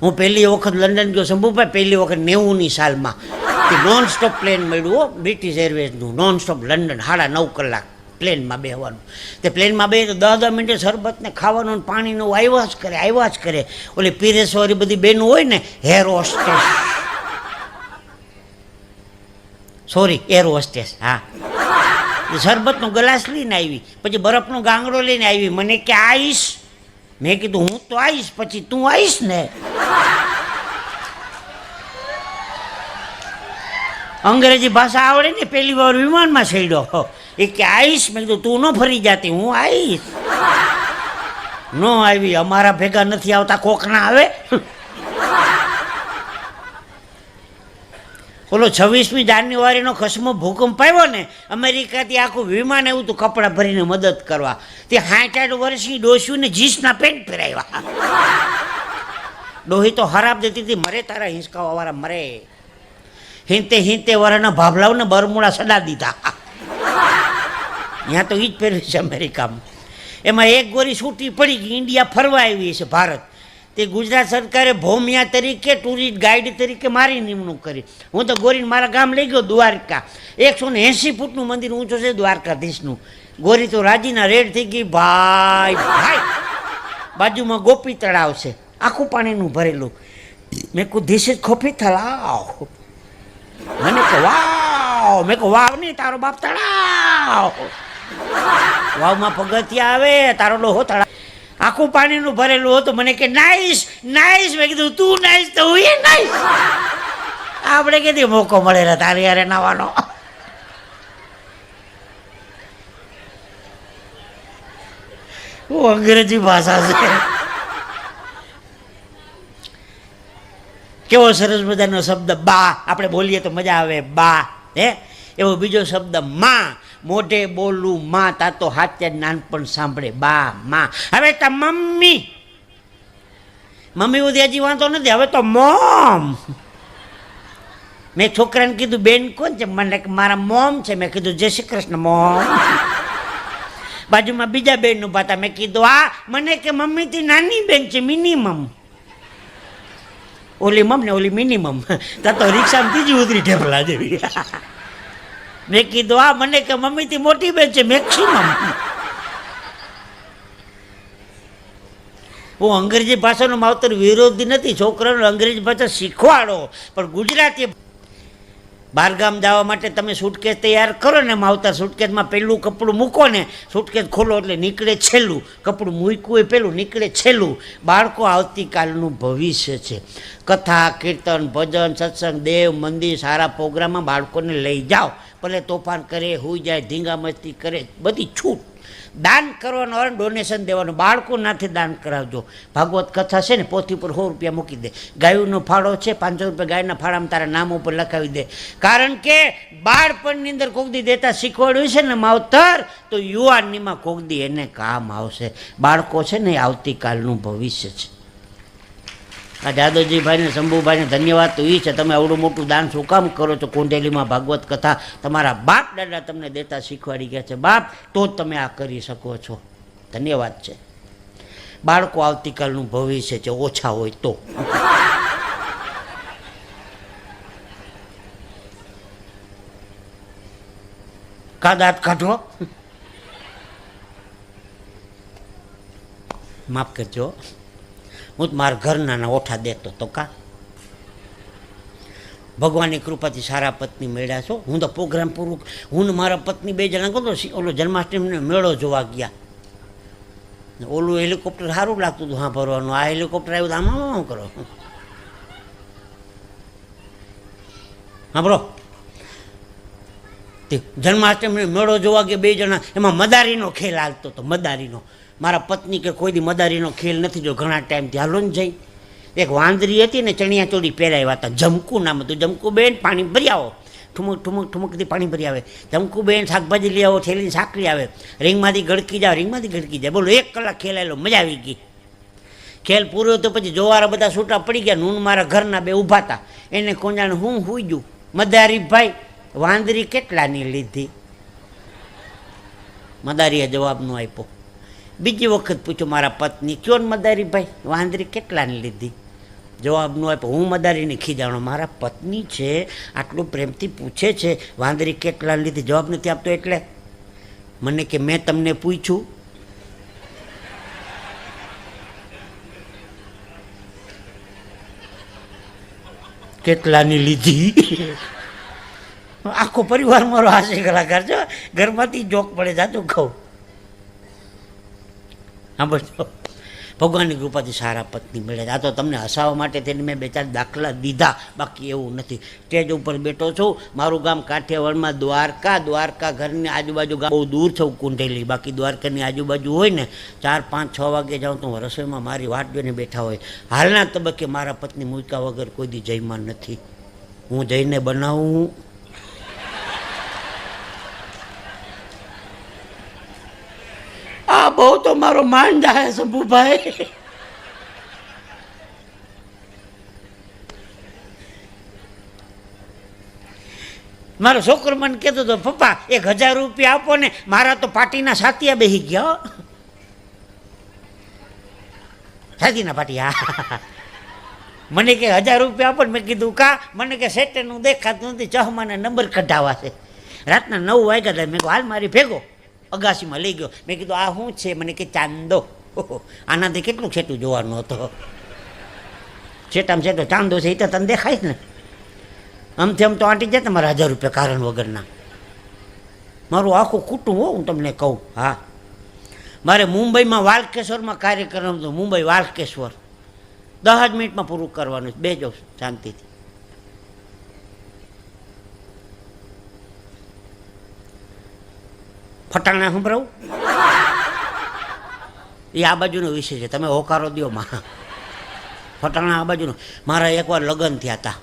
હું પહેલી વખત લંડન ગયો શંભુભાઈ, પહેલી વખત 90ની સાલમાં. તે નોન સ્ટોપ પ્લેન મળ્યું હો, બ્રિટિશ એરવેઝનું નોન સ્ટોપ લંડન, 9.5 કલાક પ્લેનમાં બેસવાનું. તે પ્લેનમાં બે તો 10 મિનિટે શરબતને ખાવાનું પાણીનું આવ્યા જ કરે. ઓલી પીરેસવાળી બધી બેનો હોય ને, hair hostess, sorry air hostess, હા, શરબતનો ગ્લાસ લઈને આવી, પછી બરફનો ગાંગડો લઈને આવી. મને કે આવીશ? મેં કીધું હું તો આવીશ, પછી તું આવીશ ને? અંગ્રેજી ભાષા આવડે ને, પહેલી વાર વિમાનમાં ચડ્યો. એ કે આવીશ? મેં કીધું તું ન ફરી જાતી, હું આવીશ. ન આવી, અમારા ભેગા નથી આવતા, કોકના આવે. ઓલો 26મી જાન્યુઆરીનો ખસમો ભૂકંપ આવ્યો ને, અમેરિકાથી આખું વિમાન એવું તો કપડાં ભરીને મદદ કરવા. તે 60 વર્ષની ડોસીને જીન્સના પેન્ટ પહેરાવ્યા. ડોહી તો હરાબ દેતી હતી, મરે તારા હિંચકાવાળા મરે. હિંતે વરના ભાભલાઓને બરમુડા સડા દીધા. ત્યાં તો એ જ પહેર્યું છે અમેરિકામાં. એમાં એક ગોરી છૂટી પડી ગઈ, ઇન્ડિયા ફરવા આવી છે ભારત. તે ગુજરાત સરકારે ભૌમિયા તરીકે, ટુરિસ્ટ ગાઈડ તરીકે મારી નિમણૂક કરી. હું તો ગોરીને મારા ગામ લઈ ગયો, દ્વારકા. 180 ફૂટનું મંદિર ઊંચું છે દ્વારકાધીશનું. ગોરી તો રાજીના રેડ થઈ ગઈ. ભાઈ બાજુમાં ગોપી તળાવ છે, આખું પાણીનું ભરેલું. મેં કહું ધીસ ઇઝ ગોપી તળાવ. મને કહો વાવ. મેં કહું વાવ નહીં, તારો બાપ તળાવ. વાવમાં પગથિયા આવે, તારો ડોહો તળાવ. આખું પાણીનું ભરેલું હતું. મને કે નાઈસ. મેં કીધું તું નાઈસ તો હું એ નાઈસ. આપણે કીધી મોકો મળેલા તારી યારે નાવાનો. અંગ્રેજી ભાષા છે. કેવો સરસ મજાનો શબ્દ બા, આપણે બોલીએ તો મજા આવે, બા. એવો બીજો શબ્દ માં. મોઢે બોલું માં, તા તો હાથે નાનપણ સાંભળે, બા માં. હવે તો મમ્મી સુધી હજી વાંધો નથી, હવે તો મોમ. મેં છોકરાને કીધું બેન કોણ છે? મને મારા મોમ છે. મેં કીધું જય શ્રી કૃષ્ણ મોમ. બાજુમાં બીજા બેન નું પાતા. મેં કીધું આ મને કે મમ્મીથી નાની બેન છે, મિનિમમ. ઓલી મમ ને ઓલી મિનિમમ. તા તો રિક્ષામાં ત્રીજી ઉતરી ઢેફલા જેવી. મેં કીધું આ મને કે મમ્મીથી મોટી બેન છે, મેક્સિમમ. હું અંગ્રેજી ભાષાનો માવતર વિરોધી નથી, છોકરાઓને અંગ્રેજી ભાષા શીખવાડો, પણ ગુજરાતી. બહારગામ જવા માટે તમે સુટકેસ તૈયાર કરો ને, માવતર સુટકેસમાં પહેલું કપડું મૂકો ને, સુટકેસ ખોલો એટલે નીકળે છેલ્લું કપડું. મૂક્યું એ પહેલું, નીકળે છેલ્લું. બાળકો આવતીકાલનું ભવિષ્ય છે. કથા, કીર્તન, ભજન, સત્સંગ, દેવ, મંદિર, સારા પ્રોગ્રામમાં બાળકોને લઈ જાઓ. ભલે તોફાન કરે, હોઈ જાય, ધીંગા મસ્તી કરે, બધી છૂટ. દાન કરવાનો હોય, ડોનેશન દેવાનું. બાળકો નાથી દાન કરાવજો. ભાગવત કથા છે ને, પોથી ઉપર 100 રૂપિયા મૂકી દે. ગાયનો ફાળો છે, 500 રૂપિયા ગાયના ફાળામાં તારા નામ ઉપર લખાવી દે. કારણ કે બાળપણની અંદર કોકદી દેતા શીખવાડ્યું છે ને માવતર, તો યુવાનીમાં કોકદી એને કામ આવશે. બાળકો છે ને, આવતીકાલનું ભવિષ્ય છે. આ જાદવજીભાઈને, શંભુભાઈને ધન્યવાદ તો એ છે, તમે આવડું મોટું દાન શું કામ કરો છો? કુંડેલીમાં ભાગવત કથા તમારા બાપ દાદા તમને દેતા શીખવાડી ગયા છે બાપ, તો જ તમે આ કરી શકો છો. ધન્યવાદ છે. બાળકો આવતીકાલનું ભવિષ્ય છે, ઓછા હોય તો. દાંત કાઢો, માફ કરજો. હું મારા ઘરના ઓઠા દેતો તો કા ભગવાનની કૃપાથી સારા પત્ની મળ્યા છો. હું તો પ્રોગ્રામ પૂરું, હું ને મારા પત્ની 2 જણા કહો ઓલો જન્માષ્ટમીનો મેળો જોવા ગયા. ઓલું હેલિકોપ્ટર સારું લાગતું હતું હા ભરવાનું, આ હેલિકોપ્ટર આવ્યું તો આમાં કરો. હા બરો, જન્માષ્ટમીનો મેળો જોવા ગયા 2 જણા. એમાં મદારીનો ખેલ હાલતો હતો. મદારીનો મારા પત્ની કે કોઈ દી મદારીનો ખેલ નથી જો, ઘણા ટાઈમથી. હાલો ને જઈ એક વાંદરી હતી ને, ચણિયા ચોળી પહેરાવ્યા હતા. જમકુ નામ હતું. જમકુ બેન પાણી ભરી આવો. ઠુમક ઠુમક ઠુમકથી પાણી ભરી આવે. જમકુ બેન શાકભાજી લઈ આવો, થેલીને સાંકળી આવે. રીંગમાંથી ગળકી જાઓ, રીંગમાંથી ગળકી જાય. બોલો 1 કલાક ખેલ આવેલો, મજા આવી ગઈ. ખેલ પૂરો તો પછી જોવારા બધા છૂટા પડી ગયા. નૂન મારા ઘરના 2 ઊભા હતા. એને કોંજાણે હું હુઈ ગયું. મદારી ભાઈ વાંદરી કેટલાની લીધી? મદારીએ જવાબ ન આપ્યો. બીજી વખત પૂછ્યું મારા પત્ની, કયો ને મદારી ભાઈ વાંદરી કેટલાની લીધી? જવાબ ન આપ્યો. હું મદારીને ખીજાણો, મારા પત્ની છે આટલું પ્રેમથી પૂછે છે વાંદરી કેટલા લીધી, જવાબ નથી આપતો એટલે. મને કે મેં તમને પૂછ્યું? કેટલાની લીધી? આખો પરિવાર મારો હાસ્ય કલાકાર છે, ઘરમાંથી જોક પડે જાતું કહું. હા બસ, ભગવાનની કૃપાથી સારા પત્ની મળે. આ તો તમને હસાવવા માટે તેને મેં બે ચાર દાખલા દીધા, બાકી એવું નથી. સ્ટેજ ઉપર બેઠો છું, મારું ગામ કાઠિયાવાડમાં દ્વારકા. દ્વારકા ઘરની આજુબાજુ ગામ બહુ દૂર છે કુંઢેલી, બાકી દ્વારકાની આજુબાજુ હોય ને 4, 5, 6 વાગે જાઉં તો રસોઈમાં મારી વાટ જોઈને બેઠા હોય. હાલના તબક્કે મારા પત્ની મૂક્યા વગર કોઈ દી જઈમાં નથી. હું જઈને બનાવું. આ બહુ તો મારો માન જાય શંભુભાઈ. મારો છોકરો મને કહેતો હતો, પપ્પા 1000 રૂપિયા આપો ને, મારા તો પાટીના સાતિયા બેસી ગયા. સાતીના પાટિયા. મને કે 1000 રૂપિયા આપો ને. મેં કીધું કા? મને કે સેટેનું દેખાતું નથી, ચહમાના નંબર કઢાવા છે. રાતના 9 વાગ્યા હતા. મેં કહું હાલ મારી ભેગો. અગાસીમાં લઈ ગયો. મેં કીધું આ શું છે? મને કે ચાંદો. આનાથી કેટલું છેટું જોવાનું હતો. છેટામાં છેટો ચાંદો છે, એ તો તને દેખાય ને. આમથી આમ તો આંટી જાય તમારા 1000 રૂપિયા કારણ વગરના. મારું આખું કુટુંબ હું તમને કહું. હા, મારે મુંબઈમાં વાલકેશ્વરમાં કાર્યક્રમ હતો. મુંબઈ વાલકેશ્વર 10 જ મિનિટમાં પૂરું કરવાનું છે. બેજો શાંતિથી. ફટાણા સંભળાવું? એ આ બાજુનો વિષય છે, તમે હોકારો દો માં. ફટાણા આ બાજુનો. મારા એકવાર લગ્ન થયા હતા.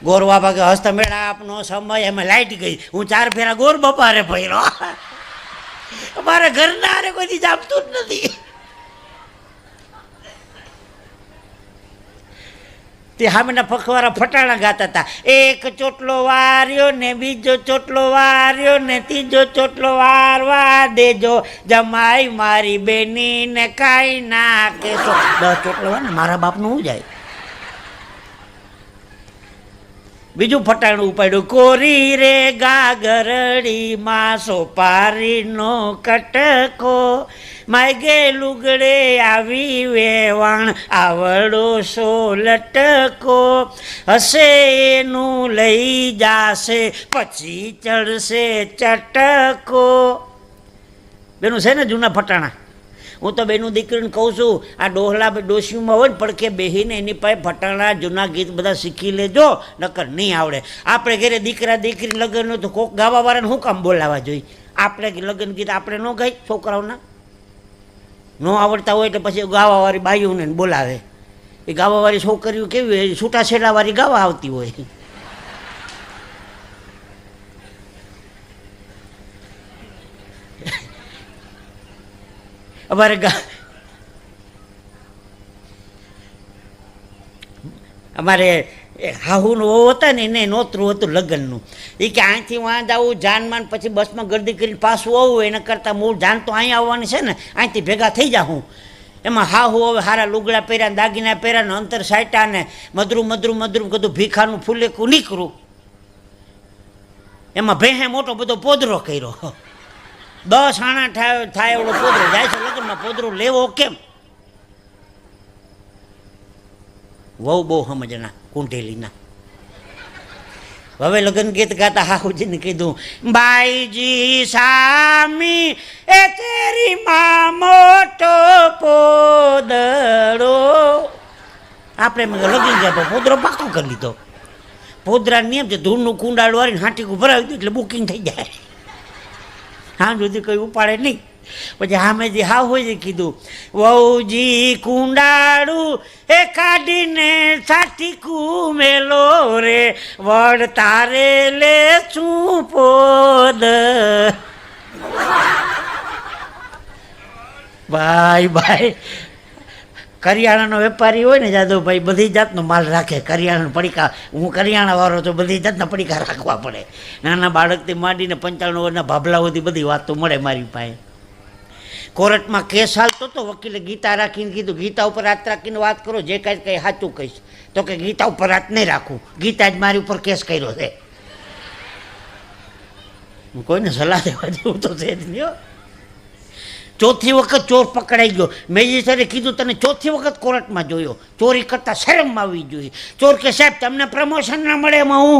ગોરવા ભાગે હસ્ત મેળા આપનો સમય, એમાં લાઈટ ગઈ. હું 4 ફેરા ગોર બપારે ભર્યો. મારા ઘરના હારે કોઈ જાપતું જ નથી. તે સામેના પખવારા ફટાણા ગાતા હતા. એક ચોટલો વાર્યો ને, બીજો ચોટલો વાર્યો ને, ત્રીજો ચોટલો વારવા દેજો, જમાઈ મારી બેની ને કાઈ ના કેશો. 10 ચોટલો વાર ને મારા બાપનું શું જાય. બીજું ફટાણું ઉપાડ્યું. કોરી રે ગાગરડી માં સોપારીનો કટકો, માગે લુગડે આવી વેવાણ આવડો સો લટકો, હશે એનું લઈ જાશે પછી ચડશે ચટકો. બેનું છે ને જૂના ફટાણા. હું તો બેનું દીકરીને કહું છું, આ ડોહલા ડોશીમાં હોય ને પડખે બેસીને એની પાસે ફટાણા જૂના ગીત બધા શીખી લેજો, નકર નહીં આવડે. આપણે ઘરે દીકરા દીકરી લગ્ન તો કોક ગાવાવાળાને શું કામ બોલાવવા જોઈએ? આપણે લગ્ન ગીત આપણે ન ગાય, છોકરાઓના ન આવડતા હોય એટલે પછી ગાવાવાળી બાઈઓને બોલાવે. એ ગાવાવાળી છોકરીઓ કેવી હોય, છૂટાછેડાવાળી ગાવા આવતી હોય. અમારે હાહુનું વહુ હતા ને, એને નોતરું હતું લગ્નનું. એ કે અહીંથી વાં જવું જાનમાં, પછી બસમાં ગરદી કરીને પાછું આવવું, એના કરતાં મૂળ જાન તો અહીં આવવાની છે ને, અહીંથી ભેગા થઈ જાઉં. એમાં હાહુ હવે સારા લુગડા પહેર્યા, દાગીના પહેર્યા ને, અંતર સાટ્યા ને, મધરું મધરું મધરું બધું ભીખાનું ફૂલેકું નીકળું. એમાં ભેહે મોટો બધો પોદરો કર્યો. 10 આણા થાય એવડો પોદરો જાય છે લગ્નમાં. પોદરો લેવો કેમ? વહુ બહુ સમજણા કુંઢેલીના. હવે લગ્ન ગીત ગાતા હાહુજીને કીધું, બાઈજી સામી એ તેરી માં મોટો પોદડો. આપણે લગી ગયા પોદરો પાકો કરી લીધો. પોદરા નિયમ છે, ધૂળનું કુંડાળ વાળીને હાટીકું ભરાવી દઉં એટલે બુકિંગ થઈ જાય. હા સુધી કોઈ ઉપાડે નહીં. પછી હામેજી હા હોય કીધું, વહુજી કુંડાળું એ કાઢીને સાટીકું મેલો રે, વડ તારે લે શું પોદ. ભાઈ ભાઈ કરિયાણાનો વેપારી હોય ને જાદવભાઈ, બધી જાતનો માલ રાખે. કરિયાણાના પડીકા, હું કરિયાણા વાળો તો બધી જાતના પડીકા રાખવા પડે. નાના બાળકથી માંડીને 95 વર્ષના ભાભલા સુધી બધી વાતો મળે મારી પાસે. કોર્ટમાં કેસ હાલતો તો વકીલે ગીતા રાખીને કીધું ગીતા ઉપર હાથ રાખીને વાત કરો, જે કાંઈ કંઈ સાચું કહીશ. તો કે ગીતા ઉપર હાથ નહીં રાખું, ગીતા જ મારી ઉપર કેસ કર્યો છે. હું કોઈને સલાહ દેવા જેવું તો છે જ નહીં હો. ચોથી વખત ચોર પકડાઈ ગયો, મેજિસ્ટ્રેટે કીધું તને ચોથી વખત કોર્ટમાં જોયો, ચોરી કરતા શરમ આવી જોઈએ. ચોર કે સાહેબ તમને પ્રમોશન ના મળે એમાં હું